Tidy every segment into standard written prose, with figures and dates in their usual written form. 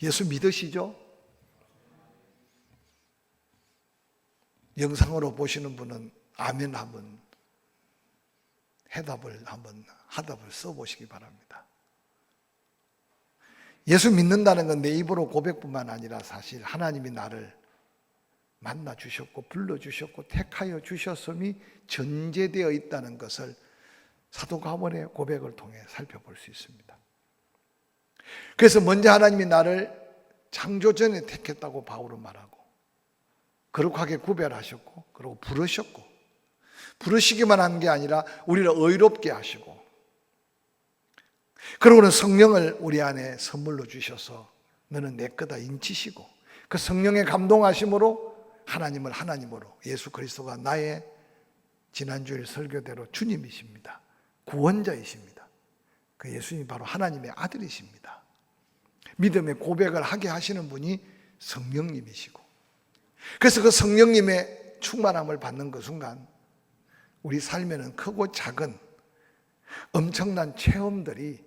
예수 믿으시죠? 영상으로 보시는 분은 아멘 한번 하답을 써보시기 바랍니다. 예수 믿는다는 건 내 입으로 고백뿐만 아니라 사실 하나님이 나를 만나 주셨고 불러주셨고 택하여 주셨음이 전제되어 있다는 것을 사도 바울의 고백을 통해 살펴볼 수 있습니다. 그래서 먼저 하나님이 나를 창조 전에 택했다고 바울은 말하고 거룩하게 구별하셨고 그리고 부르셨고 부르시기만 한 게 아니라 우리를 의롭게 하시고 그러고는 성령을 우리 안에 선물로 주셔서 너는 내 거다 인치시고 그 성령의 감동하심으로 하나님을 하나님으로 예수 그리스도가 나의 지난주일 설교대로 주님이십니다. 구원자이십니다. 그 예수님이 바로 하나님의 아들이십니다. 믿음의 고백을 하게 하시는 분이 성령님이시고 그래서 그 성령님의 충만함을 받는 그 순간 우리 삶에는 크고 작은 엄청난 체험들이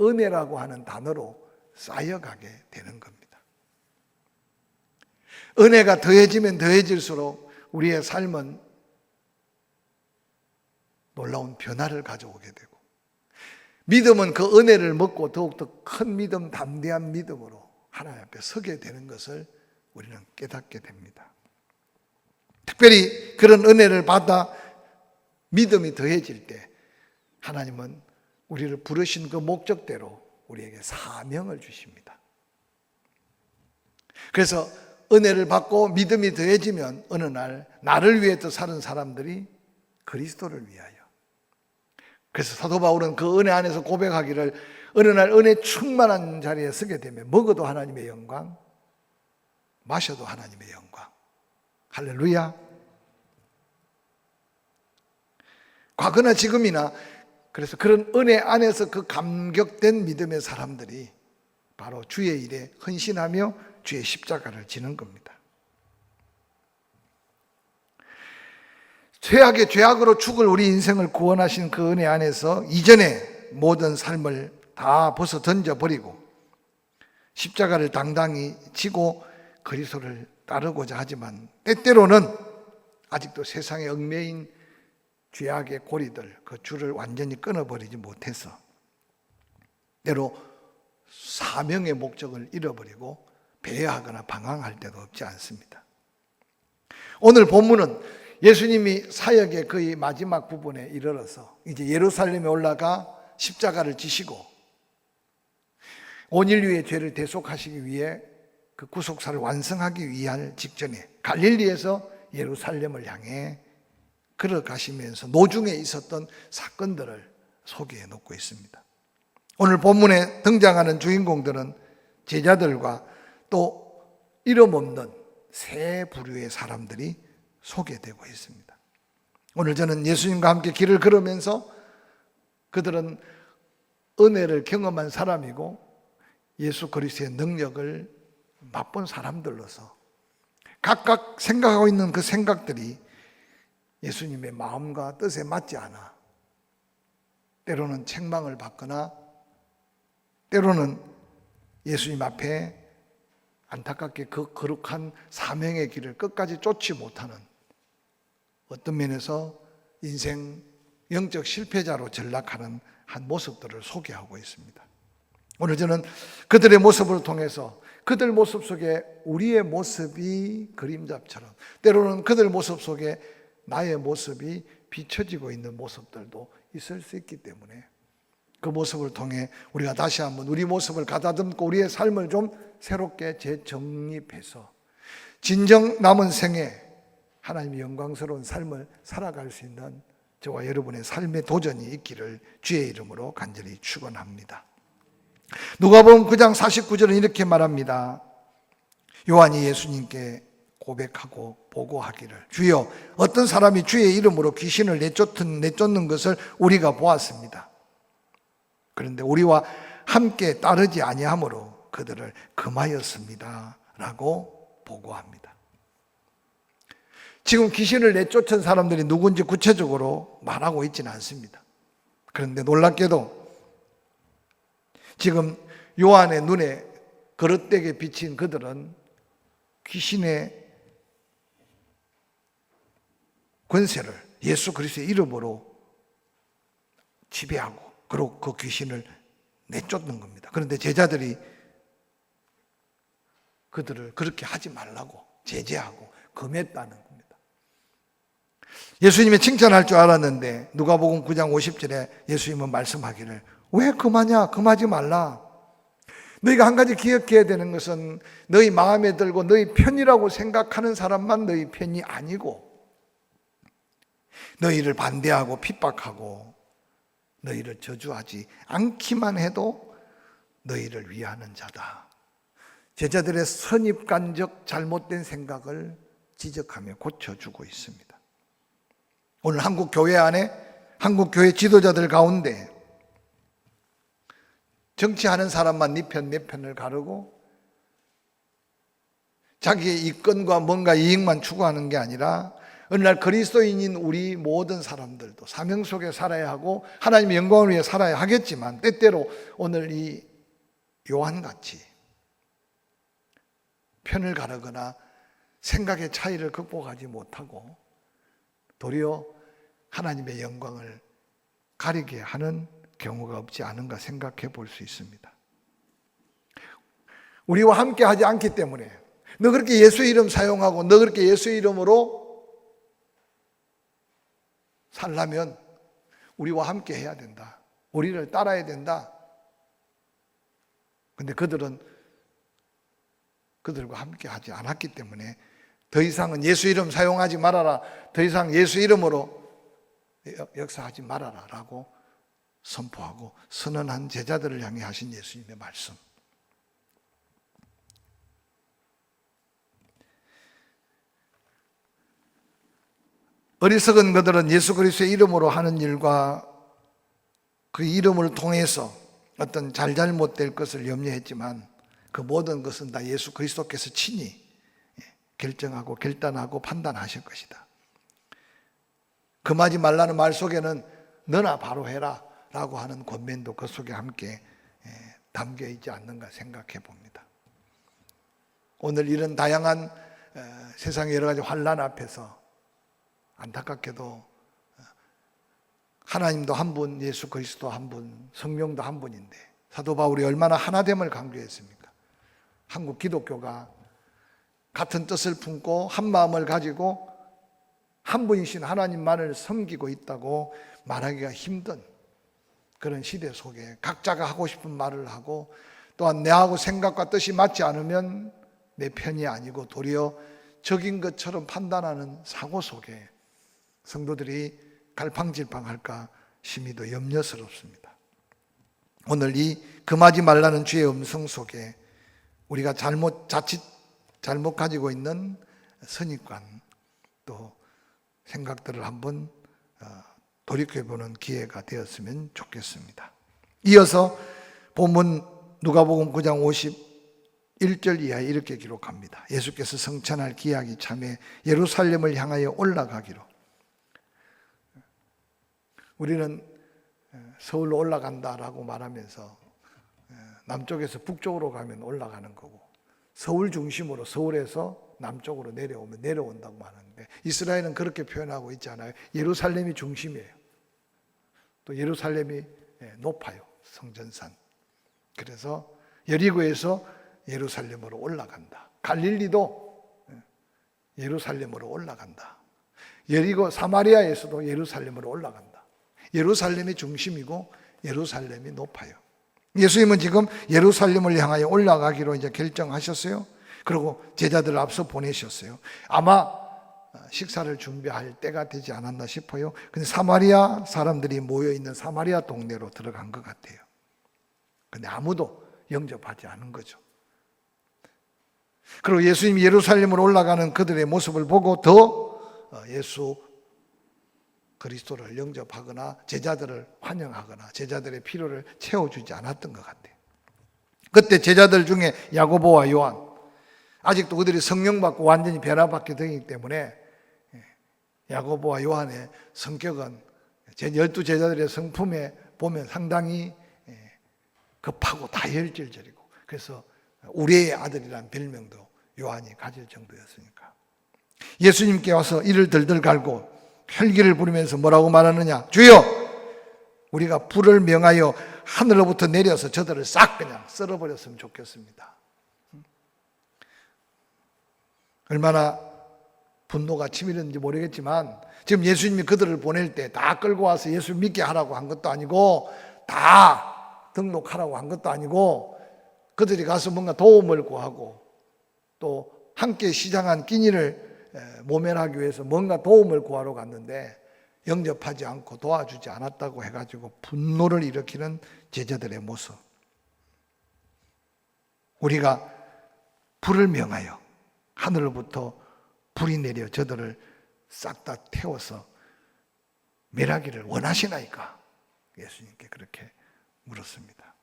은혜라고 하는 단어로 쌓여가게 되는 겁니다. 은혜가 더해지면 더해질수록 우리의 삶은 놀라운 변화를 가져오게 되고 믿음은 그 은혜를 먹고 더욱더 큰 믿음, 담대한 믿음으로 하나님 앞에 서게 되는 것을 우리는 깨닫게 됩니다. 특별히 그런 은혜를 받아 믿음이 더해질 때 하나님은 우리를 부르신 그 목적대로 우리에게 사명을 주십니다. 그래서 은혜를 받고 믿음이 더해지면 어느 날 나를 위해서 사는 사람들이 그리스도를 위하여. 그래서 사도 바울은 그 은혜 안에서 고백하기를 어느 날 은혜 충만한 자리에 서게 되면 먹어도 하나님의 영광, 마셔도 하나님의 영광. 할렐루야. 과거나 지금이나 그래서 그런 은혜 안에서 그 감격된 믿음의 사람들이 바로 주의 일에 헌신하며 주의 십자가를 지는 겁니다. 죄악의 죄악으로 죽을 우리 인생을 구원하신 그 은혜 안에서 이전에 모든 삶을 다 벗어 던져버리고 십자가를 당당히 지고 그리스도를 따르고자 하지만 때때로는 아직도 세상에 얽매인 죄악의 고리들 그 줄을 완전히 끊어버리지 못해서 때로 사명의 목적을 잃어버리고 배회하거나 방황할 때도 없지 않습니다. 오늘 본문은 예수님이 사역의 거의 마지막 부분에 이르러서 이제 예루살렘에 올라가 십자가를 지시고 온 인류의 죄를 대속하시기 위해 그 구속사를 완성하기 위한 직전에 갈릴리에서 예루살렘을 향해 걸어가시면서 노중에 있었던 사건들을 소개해 놓고 있습니다. 오늘 본문에 등장하는 주인공들은 제자들과 또 이름 없는 세 부류의 사람들이 소개되고 있습니다. 오늘 저는 예수님과 함께 길을 걸으면서 그들은 은혜를 경험한 사람이고 예수 그리스도의 능력을 맛본 사람들로서 각각 생각하고 있는 그 생각들이 예수님의 마음과 뜻에 맞지 않아 때로는 책망을 받거나 때로는 예수님 앞에 안타깝게 그 거룩한 사명의 길을 끝까지 쫓지 못하는 어떤 면에서 인생 영적 실패자로 전락하는 한 모습들을 소개하고 있습니다. 오늘 저는 그들의 모습을 통해서 그들 모습 속에 우리의 모습이 그림자처럼 때로는 그들 모습 속에 나의 모습이 비춰지고 있는 모습들도 있을 수 있기 때문에 그 모습을 통해 우리가 다시 한번 우리 모습을 가다듬고 우리의 삶을 좀 새롭게 재정립해서 진정 남은 생에 하나님의 영광스러운 삶을 살아갈 수 있는 저와 여러분의 삶의 도전이 있기를 주의 이름으로 간절히 축원합니다. 누가복음 9장 49절은 이렇게 말합니다. 요한이 예수님께 고백하고 보고하기를 주여 어떤 사람이 주의 이름으로 귀신을 내쫓는 것을 우리가 보았습니다. 그런데 우리와 함께 따르지 아니하므로 그들을 금하였습니다 라고 보고합니다. 지금 귀신을 내쫓은 사람들이 누군지 구체적으로 말하고 있지는 않습니다. 그런데 놀랍게도 지금 요한의 눈에 그릇되게 비친 그들은 귀신의 권세를 예수 그리스도의 이름으로 지배하고 그리고 그 귀신을 내쫓는 겁니다. 그런데 제자들이 그들을 그렇게 하지 말라고 제재하고 금했다는 겁니다. 예수님이 칭찬할 줄 알았는데 누가복음 9장 50절에 예수님은 말씀하기를 왜 금하냐? 금하지 말라. 너희가 한 가지 기억해야 되는 것은 너희 마음에 들고 너희 편이라고 생각하는 사람만 너희 편이 아니고 너희를 반대하고 핍박하고 너희를 저주하지 않기만 해도 너희를 위하는 자다. 제자들의 선입관적 잘못된 생각을 지적하며 고쳐주고 있습니다. 오늘 한국 교회 안에 한국 교회 지도자들 가운데 정치하는 사람만 네 편, 내 편을 가르고 자기의 이권과 뭔가 이익만 추구하는 게 아니라 어느 날 그리스도인인 우리 모든 사람들도 사명 속에 살아야 하고 하나님의 영광을 위해 살아야 하겠지만 때때로 오늘 이 요한같이 편을 가르거나 생각의 차이를 극복하지 못하고 도리어 하나님의 영광을 가리게 하는 경우가 없지 않은가 생각해 볼 수 있습니다. 우리와 함께 하지 않기 때문에 너 그렇게 예수 이름 사용하고 너 그렇게 예수 이름으로 살려면 우리와 함께 해야 된다. 우리를 따라야 된다. 근데 그들은 그들과 함께 하지 않았기 때문에 더 이상은 예수 이름 사용하지 말아라. 더 이상 예수 이름으로 역사하지 말아라 라고 선포하고 선언한 제자들을 향해 하신 예수님의 말씀. 어리석은 그들은 예수 그리스도의 이름으로 하는 일과 그 이름을 통해서 어떤 잘못될 것을 염려했지만 그 모든 것은 다 예수 그리스도께서 친히 결정하고 결단하고 판단하실 것이다. 금하지 말라는 말 속에는 너나 바로 해라 라고 하는 권면도 그 속에 함께 담겨 있지 않는가 생각해 봅니다. 오늘 이런 다양한 세상의 여러 가지 환난 앞에서 안타깝게도 하나님도 한 분, 예수 그리스도 한 분, 성령도 한 분인데 사도 바울이 얼마나 하나됨을 강조했습니까? 한국 기독교가 같은 뜻을 품고 한 마음을 가지고 한 분이신 하나님만을 섬기고 있다고 말하기가 힘든 그런 시대 속에 각자가 하고 싶은 말을 하고 또한 내하고 생각과 뜻이 맞지 않으면 내 편이 아니고 도리어 적인 것처럼 판단하는 사고 속에 성도들이 갈팡질팡할까 심히도 염려스럽습니다. 오늘 이 금하지 말라는 주의 음성 속에 우리가 자칫 잘못 가지고 있는 선입관 또 생각들을 한번 돌이켜보는 기회가 되었으면 좋겠습니다. 이어서 본문 누가복음 9장 51절 이하에 이렇게 기록합니다. 예수께서 성찬할 기약이 참에 예루살렘을 향하여 올라가기로. 우리는 서울로 올라간다라고 말하면서 남쪽에서 북쪽으로 가면 올라가는 거고 서울 중심으로 서울에서 남쪽으로 내려오면 내려온다고 말하는데 이스라엘은 그렇게 표현하고 있지 않아요. 예루살렘이 중심이에요. 또 예루살렘이 높아요. 성전산. 그래서 여리고에서 예루살렘으로 올라간다. 갈릴리도 예루살렘으로 올라간다. 여리고 사마리아에서도 예루살렘으로 올라간다. 예루살렘이 중심이고 예루살렘이 높아요. 예수님은 지금 예루살렘을 향하여 올라가기로 이제 결정하셨어요. 그리고 제자들을 앞서 보내셨어요. 아마 식사를 준비할 때가 되지 않았나 싶어요. 근데 사마리아 사람들이 모여있는 사마리아 동네로 들어간 것 같아요. 근데 아무도 영접하지 않은 거죠. 그리고 예수님이 예루살렘으로 올라가는 그들의 모습을 보고 더 예수 그리스도를 영접하거나 제자들을 환영하거나 제자들의 필요를 채워주지 않았던 것 같아요. 그때 제자들 중에 야고보와 요한, 아직도 그들이 성령 받고 완전히 변화받게 되기 때문에 야고보와 요한의 성격은 제 12제자들의 성품에 보면 상당히 급하고 다혈질적이고 그래서 우리의 아들이란 별명도 요한이 가질 정도였으니까. 예수님께 와서 이를 들들 갈고 혈기를 부리면서 뭐라고 말하느냐? 주여, 우리가 불을 명하여 하늘로부터 내려서 저들을 싹 그냥 썰어버렸으면 좋겠습니다. 얼마나 분노가 치밀었는지 모르겠지만 지금 예수님이 그들을 보낼 때 다 끌고 와서 예수 믿게 하라고 한 것도 아니고 다 등록하라고 한 것도 아니고 그들이 가서 뭔가 도움을 구하고 또 함께 시장한 끼니를 모면하기 위해서 뭔가 도움을 구하러 갔는데 영접하지 않고 도와주지 않았다고 해가지고 분노를 일으키는 제자들의 모습. 우리가 불을 명하여 하늘로부터 불이 내려 저들을 싹 다 태워서 멸하기를 원하시나이까? 예수님께 그렇게 물었습니다.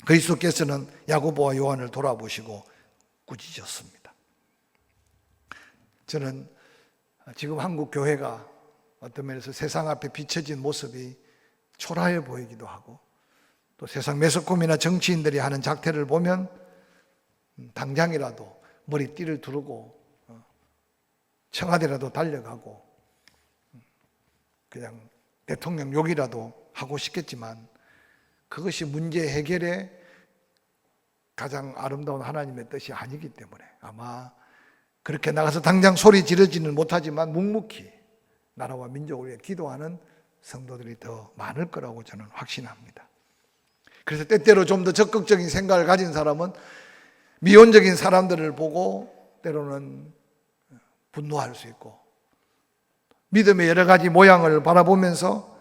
그리스도께서는 야고보와 요한을 돌아보시고 꾸짖으셨습니다. 저는 지금 한국 교회가 어떤 면에서 세상 앞에 비춰진 모습이 초라해 보이기도 하고 또 세상 매스컴이나 정치인들이 하는 작태를 보면 당장이라도 머리띠를 두르고 청와대라도 달려가고 그냥 대통령 욕이라도 하고 싶겠지만 그것이 문제 해결의 가장 아름다운 하나님의 뜻이 아니기 때문에 아마 그렇게 나가서 당장 소리 지르지는 못하지만 묵묵히 나라와 민족을 위해 기도하는 성도들이 더 많을 거라고 저는 확신합니다. 그래서 때때로 좀 더 적극적인 생각을 가진 사람은 미온적인 사람들을 보고 때로는 분노할 수 있고 믿음의 여러 가지 모양을 바라보면서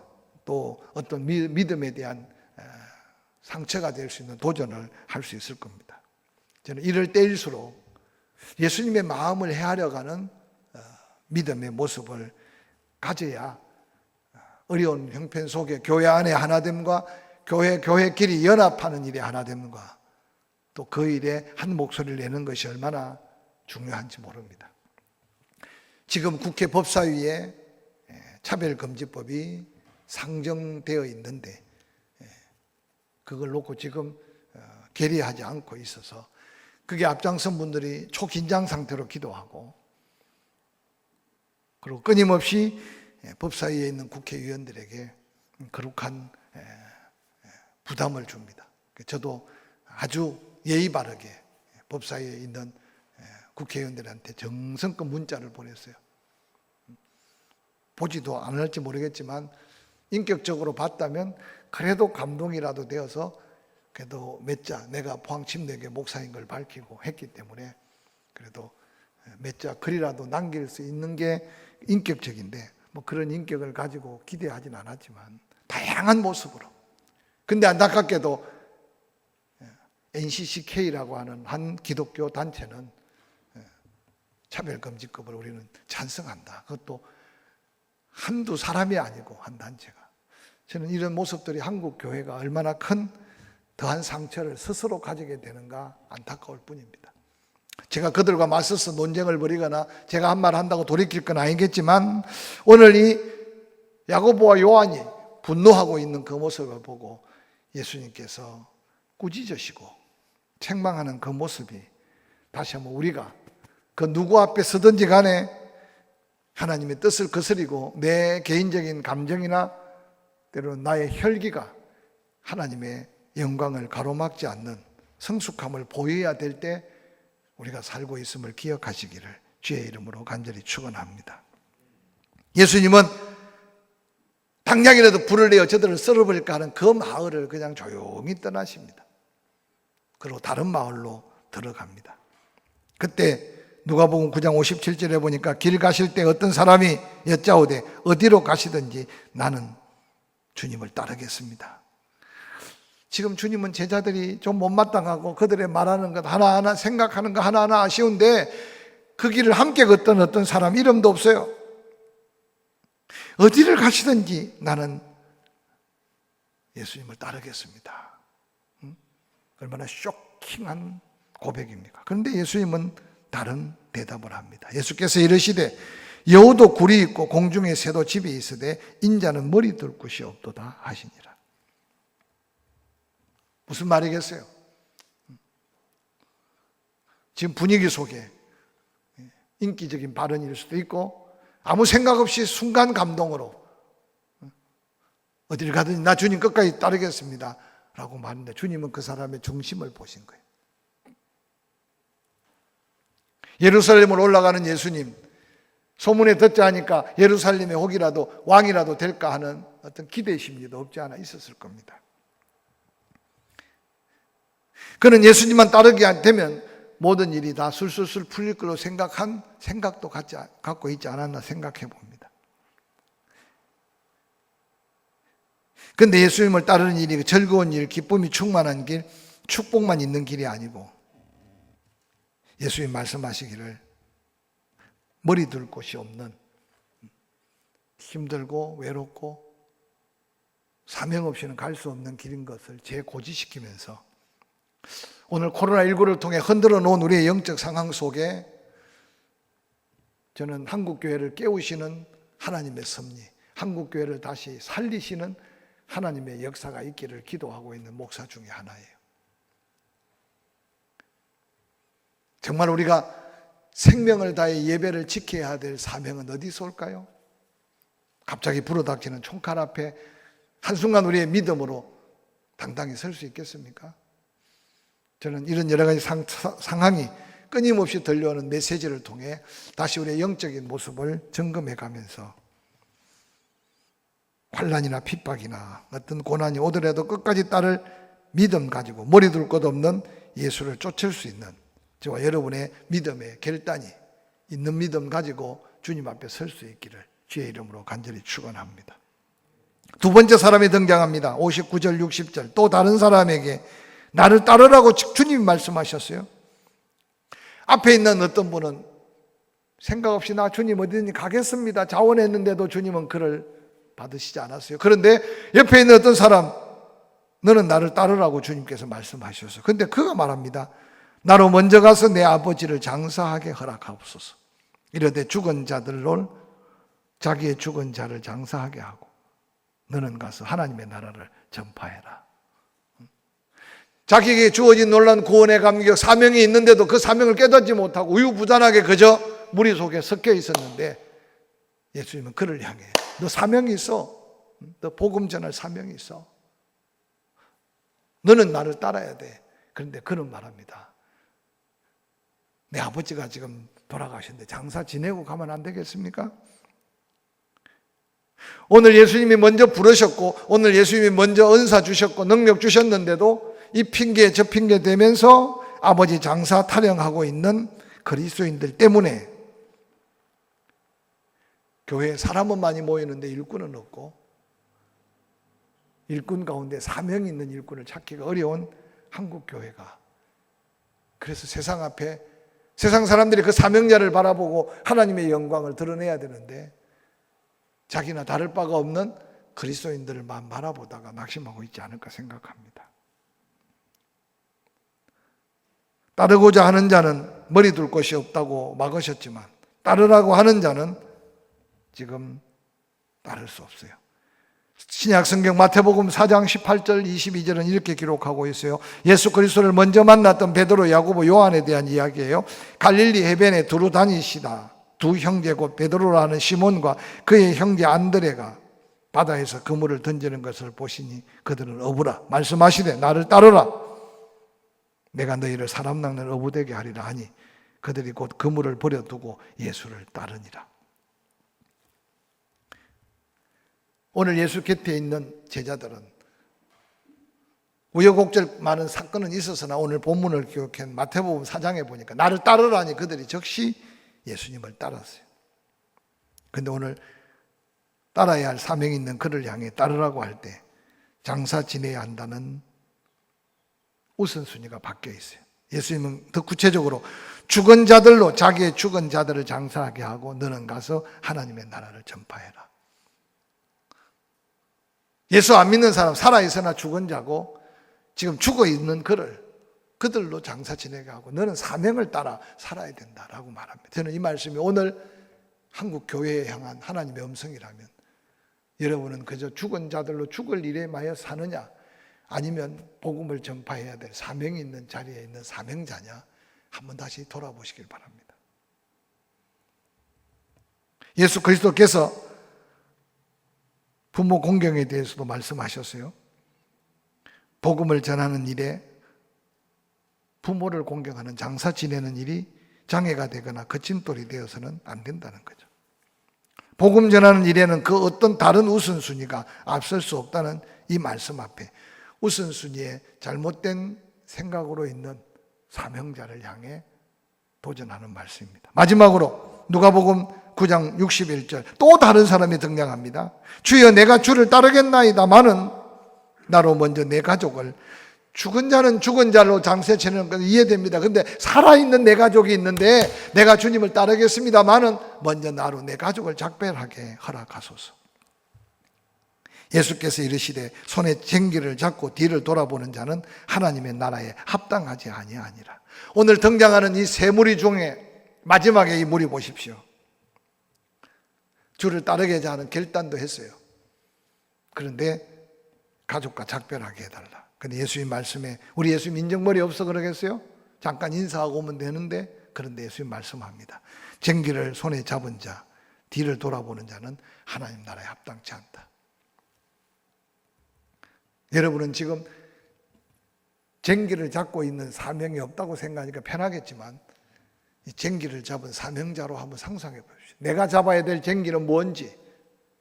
또 어떤 믿음에 대한 상처가 될 수 있는 도전을 할 수 있을 겁니다. 저는 이럴 때일수록 예수님의 마음을 헤아려가는 믿음의 모습을 가져야 어려운 형편 속에 교회 안의 하나됨과 교회끼리 연합하는 일의 하나됨과 또 그 일에 한 목소리를 내는 것이 얼마나 중요한지 모릅니다. 지금 국회 법사위에 차별금지법이 상정되어 있는데 그걸 놓고 지금 결의하지 않고 있어서 그게 앞장선 분들이 초긴장 상태로 기도하고 그리고 끊임없이 법사위에 있는 국회의원들에게 거룩한 부담을 줍니다. 저도 아주 예의 바르게 법사위에 있는 국회의원들한테 정성껏 문자를 보냈어요. 보지도 않을지 모르겠지만 인격적으로 봤다면 그래도 감동이라도 되어서 그래도 몇 자 내가 포항침례교회 목사인 걸 밝히고 했기 때문에 그래도 몇 자 글이라도 남길 수 있는 게 인격적인데 뭐 그런 인격을 가지고 기대하진 않았지만 다양한 모습으로 근데 안타깝게도 NCCK라고 하는 한 기독교 단체는 차별금지법을 우리는 찬성한다. 그것도 한두 사람이 아니고 한 단체가. 저는 이런 모습들이 한국 교회가 얼마나 큰 더한 상처를 스스로 가지게 되는가 안타까울 뿐입니다. 제가 그들과 맞서서 논쟁을 벌이거나 제가 한 말 한다고 돌이킬 건 아니겠지만 오늘 이 야고보와 요한이 분노하고 있는 그 모습을 보고 예수님께서 꾸짖으시고 책망하는 그 모습이 다시 한번 우리가 그 누구 앞에 서든지 간에 하나님의 뜻을 거스리고 내 개인적인 감정이나 때로는 나의 혈기가 하나님의 영광을 가로막지 않는 성숙함을 보여야 될 때 우리가 살고 있음을 기억하시기를 주의 이름으로 간절히 축원합니다. 예수님은 당장이라도 불을 내어 저들을 썰어버릴까 하는 그 마을을 그냥 조용히 떠나십니다. 그리고 다른 마을로 들어갑니다. 그때 누가복음 9장 57절에 보니까 길 가실 때 어떤 사람이 여짜오되 어디로 가시든지 나는 주님을 따르겠습니다. 지금 주님은 제자들이 좀 못마땅하고 그들의 말하는 것 하나하나 생각하는 것 하나하나 아쉬운데 그 길을 함께 걷던 어떤 사람 이름도 없어요. 어디를 가시든지 나는 예수님을 따르겠습니다. 얼마나 쇼킹한 고백입니까? 그런데 예수님은 다른 대답을 합니다. 예수께서 이르시되 여우도 굴이 있고 공중에 새도 집이 있으되 인자는 머리 둘 곳이 없도다 하시니라. 무슨 말이겠어요? 지금 분위기 속에 인기적인 발언일 수도 있고 아무 생각 없이 순간 감동으로 어디를 가든지 나 주님 끝까지 따르겠습니다 라고 말했는데 주님은 그 사람의 중심을 보신 거예요. 예루살렘을 올라가는 예수님, 소문에 듣자 하니까 예루살렘에 혹이라도 왕이라도 될까 하는 어떤 기대 심리도 없지 않아 있었을 겁니다. 그는 예수님만 따르게 되면 모든 일이 다 술술술 풀릴 걸로 생각한 생각도 갖고 있지 않았나 생각해 봅니다. 그런데 예수님을 따르는 일이 즐거운 일, 기쁨이 충만한 길, 축복만 있는 길이 아니고 예수님 말씀하시기를 머리 둘 곳이 없는 힘들고 외롭고 사명 없이는 갈 수 없는 길인 것을 재고지시키면서 오늘 코로나19를 통해 흔들어 놓은 우리의 영적 상황 속에 저는 한국교회를 깨우시는 하나님의 섭리, 한국교회를 다시 살리시는 하나님의 역사가 있기를 기도하고 있는 목사 중에 하나예요. 정말 우리가 생명을 다해 예배를 지켜야 될 사명은 어디서 올까요? 갑자기 불어닥치는 총칼 앞에 한순간 우리의 믿음으로 당당히 설 수 있겠습니까? 저는 이런 여러 가지 상황이 끊임없이 들려오는 메시지를 통해 다시 우리의 영적인 모습을 점검해 가면서 환난이나 핍박이나 어떤 고난이 오더라도 끝까지 따를 믿음 가지고 머리 둘 것 없는 예수를 쫓을 수 있는 저와 여러분의 믿음의 결단이 있는 믿음 가지고 주님 앞에 설 수 있기를 주의 이름으로 간절히 축원합니다. 두 번째 사람이 등장합니다. 59절 60절 또 다른 사람에게 나를 따르라고 주님이 말씀하셨어요. 앞에 있는 어떤 분은 생각 없이 나 주님 어디든지 가겠습니다 자원했는데도 주님은 그를 받으시지 않았어요. 그런데 옆에 있는 어떤 사람 너는 나를 따르라고 주님께서 말씀하셨어요. 그런데 그가 말합니다. 나로 먼저 가서 내 아버지를 장사하게 허락하옵소서. 이르되 죽은 자들로 자기의 죽은 자를 장사하게 하고 너는 가서 하나님의 나라를 전파해라. 자기에게 주어진 놀라운 구원의 감격, 사명이 있는데도 그 사명을 깨닫지 못하고 우유부단하게 그저 무리 속에 섞여 있었는데 예수님은 그를 향해 너 사명이 있어. 너 복음 전할 사명이 있어. 너는 나를 따라야 돼. 그런데 그는 말합니다. 내 아버지가 지금 돌아가셨는데 장사 지내고 가면 안 되겠습니까? 오늘 예수님이 먼저 부르셨고 오늘 예수님이 먼저 은사 주셨고 능력 주셨는데도 이 핑계 저 핑계 대면서 아버지 장사 타령하고 있는 그리스도인들 때문에 교회에 사람은 많이 모이는데 일꾼은 없고 일꾼 가운데 사명 있는 일꾼을 찾기가 어려운 한국 교회가 그래서 세상 앞에 세상 사람들이 그 사명자를 바라보고 하나님의 영광을 드러내야 되는데 자기나 다를 바가 없는 그리스도인들만 바라보다가 낙심하고 있지 않을까 생각합니다. 따르고자 하는 자는 머리 둘 곳이 없다고 막으셨지만 따르라고 하는 자는 지금 따를 수 없어요. 신약 성경 마태복음 4장 18절 22절은 이렇게 기록하고 있어요. 예수 그리스도를 먼저 만났던 베드로, 야고보, 요한에 대한 이야기예요. 갈릴리 해변에 두루 다니시다 두 형제 곧 베드로라는 시몬과 그의 형제 안드레가 바다에서 그물을 던지는 것을 보시니 그들은 어부라 말씀하시되 나를 따르라 내가 너희를 사람 낚는 어부되게 하리라 하니 그들이 곧 그물을 버려두고 예수를 따르니라. 오늘 예수 곁에 있는 제자들은 우여곡절 많은 사건은 있었으나 오늘 본문을 기록한 마태복음 4장에 보니까 나를 따르라니 그들이 즉시 예수님을 따랐어요. 그런데 오늘 따라야 할 사명이 있는 그를 향해 따르라고 할 때 장사 지내야 한다는 우선순위가 바뀌어 있어요. 예수님은 더 구체적으로 죽은 자들로 자기의 죽은 자들을 장사하게 하고 너는 가서 하나님의 나라를 전파해라. 예수 안 믿는 사람 살아있으나 죽은 자고 지금 죽어있는 그들로 장사 지내게 하고 너는 사명을 따라 살아야 된다라고 말합니다. 저는 이 말씀이 오늘 한국 교회에 향한 하나님의 음성이라면 여러분은 그저 죽은 자들로 죽을 일에 마여 사느냐 아니면 복음을 전파해야 될 사명이 있는 자리에 있는 사명자냐 한번 다시 돌아보시길 바랍니다. 예수 그리스도께서 부모 공경에 대해서도 말씀하셨어요. 복음을 전하는 일에 부모를 공경하는, 장사 지내는 일이 장애가 되거나 거침돌이 되어서는 안 된다는 거죠. 복음 전하는 일에는 그 어떤 다른 우선순위가 앞설 수 없다는 이 말씀 앞에 우선순위에 잘못된 생각으로 있는 사명자를 향해 도전하는 말씀입니다. 마지막으로 누가복음 9장 61절, 또 다른 사람이 등장합니다. 주여 내가 주를 따르겠나이다마는 나로 먼저 내 가족을, 죽은 자는 죽은 자로 장세 치는 건 이해됩니다. 그런데 살아있는 내 가족이 있는데 내가 주님을 따르겠습니다마는 먼저 나로 내 가족을 작별하게 허락하소서. 예수께서 이르시되 손에 쟁기를 잡고 뒤를 돌아보는 자는 하나님의 나라에 합당하지 아니하니라. 오늘 등장하는 이 세 무리 중에 마지막에 이 무리 보십시오. 주를 따르게 하는 결단도 했어요. 그런데 가족과 작별하게 해달라. 근데 예수님 말씀에, 우리 예수님 인정머리 없어 그러겠어요? 잠깐 인사하고 오면 되는데, 그런데 예수님 말씀합니다. 쟁기를 손에 잡은 자, 뒤를 돌아보는 자는 하나님 나라에 합당치 않다. 여러분은 지금 쟁기를 잡고 있는 사명이 없다고 생각하니까 편하겠지만, 이 쟁기를 잡은 사명자로 한번 상상해 보십시오. 내가 잡아야 될 쟁기는 뭔지,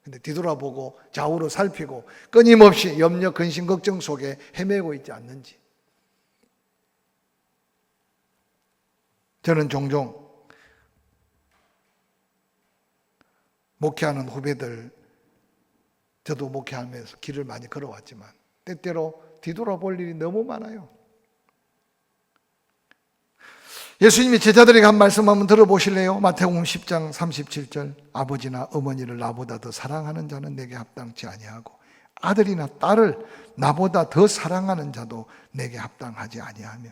근데 뒤돌아보고 좌우로 살피고 끊임없이 염려, 근심, 걱정 속에 헤매고 있지 않는지. 저는 종종 목회하는 후배들, 저도 목회하면서 길을 많이 걸어왔지만 때때로 뒤돌아볼 일이 너무 많아요. 예수님이 제자들에게 한 말씀 한번 들어보실래요? 마태복음 10장 37절, 아버지나 어머니를 나보다 더 사랑하는 자는 내게 합당치 아니하고 아들이나 딸을 나보다 더 사랑하는 자도 내게 합당하지 아니하며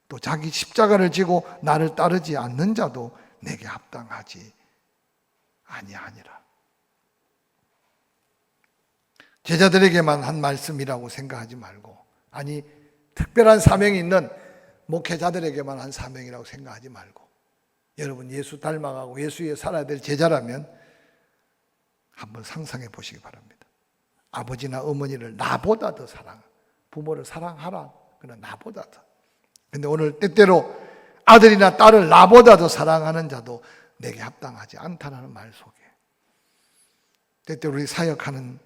또 자기 십자가를 지고 나를 따르지 않는 자도 내게 합당하지 아니하니라. 제자들에게만 한 말씀이라고 생각하지 말고, 아니 특별한 사명이 있는 목회자들에게만 한 사명이라고 생각하지 말고, 여러분 예수 닮아가고 예수 위에 살아야 될 제자라면 한번 상상해 보시기 바랍니다. 아버지나 어머니를 나보다 더 부모를 사랑하라. 그러나 나보다 더. 근데 오늘 때때로 아들이나 딸을 나보다 더 사랑하는 자도 내게 합당하지 않다는 말 속에, 때때로 우리 사역하는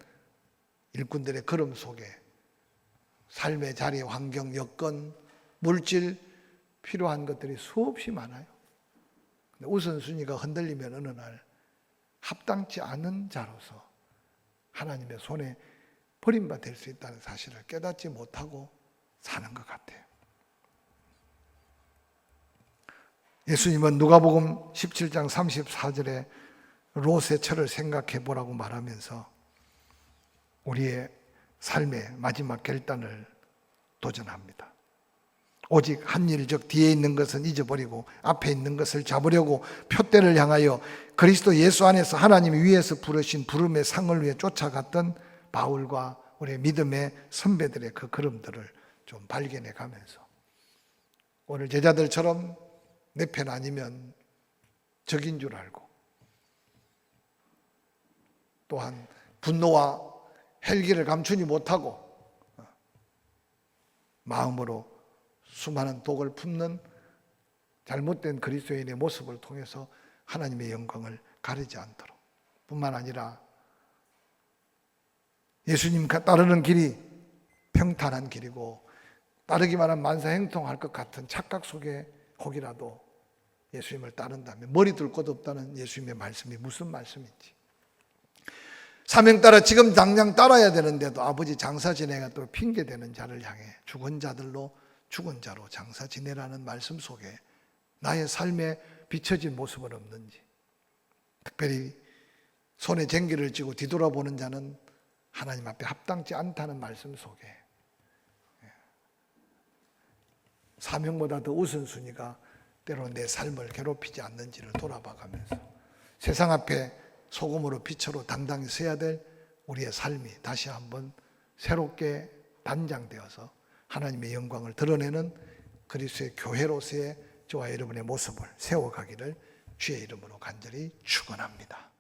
일꾼들의 걸음 속에 삶의 자리, 환경, 여건, 물질, 필요한 것들이 수없이 많아요. 근데 우선순위가 흔들리면 어느 날 합당치 않은 자로서 하나님의 손에 버림받아 될 수 있다는 사실을 깨닫지 못하고 사는 것 같아요. 예수님은 누가복음 17장 34절에 롯의 철을 생각해 보라고 말하면서 우리의 삶의 마지막 결단을 도전합니다. 오직 한 일, 즉 뒤에 있는 것은 잊어버리고 앞에 있는 것을 잡으려고 표대를 향하여 그리스도 예수 안에서 하나님이 위에서 부르신 부름의 상을 위해 쫓아갔던 바울과 우리의 믿음의 선배들의 그 걸음들을 좀 발견해 가면서 오늘 제자들처럼 내 편 아니면 적인 줄 알고, 또한 분노와 헬기를 감추지 못하고 마음으로 수많은 독을 품는 잘못된 그리스도인의 모습을 통해서 하나님의 영광을 가리지 않도록, 뿐만 아니라 예수님 따르는 길이 평탄한 길이고 따르기만 하면 만사행통할 것 같은 착각 속에 혹이라도 예수님을 따른다면 머리 둘 곳 없다는 예수님의 말씀이 무슨 말씀인지, 사명 따라 지금 당장 따라야 되는데도 아버지 장사 지내가 또 핑계대는 자를 향해 죽은 자들로 죽은 자로 장사 지내라는 말씀 속에 나의 삶에 비춰진 모습은 없는지, 특별히 손에 쟁기를 쥐고 뒤돌아보는 자는 하나님 앞에 합당치 않다는 말씀 속에 사명보다 더 우선순위가 때로 내 삶을 괴롭히지 않는지를 돌아봐가면서 세상 앞에 소금으로 빛으로 당당히 서야 될 우리의 삶이 다시 한번 새롭게 단장되어서 하나님의 영광을 드러내는 그리스도의 교회로서의 저와 여러분의 모습을 세워가기를 주의 이름으로 간절히 축원합니다.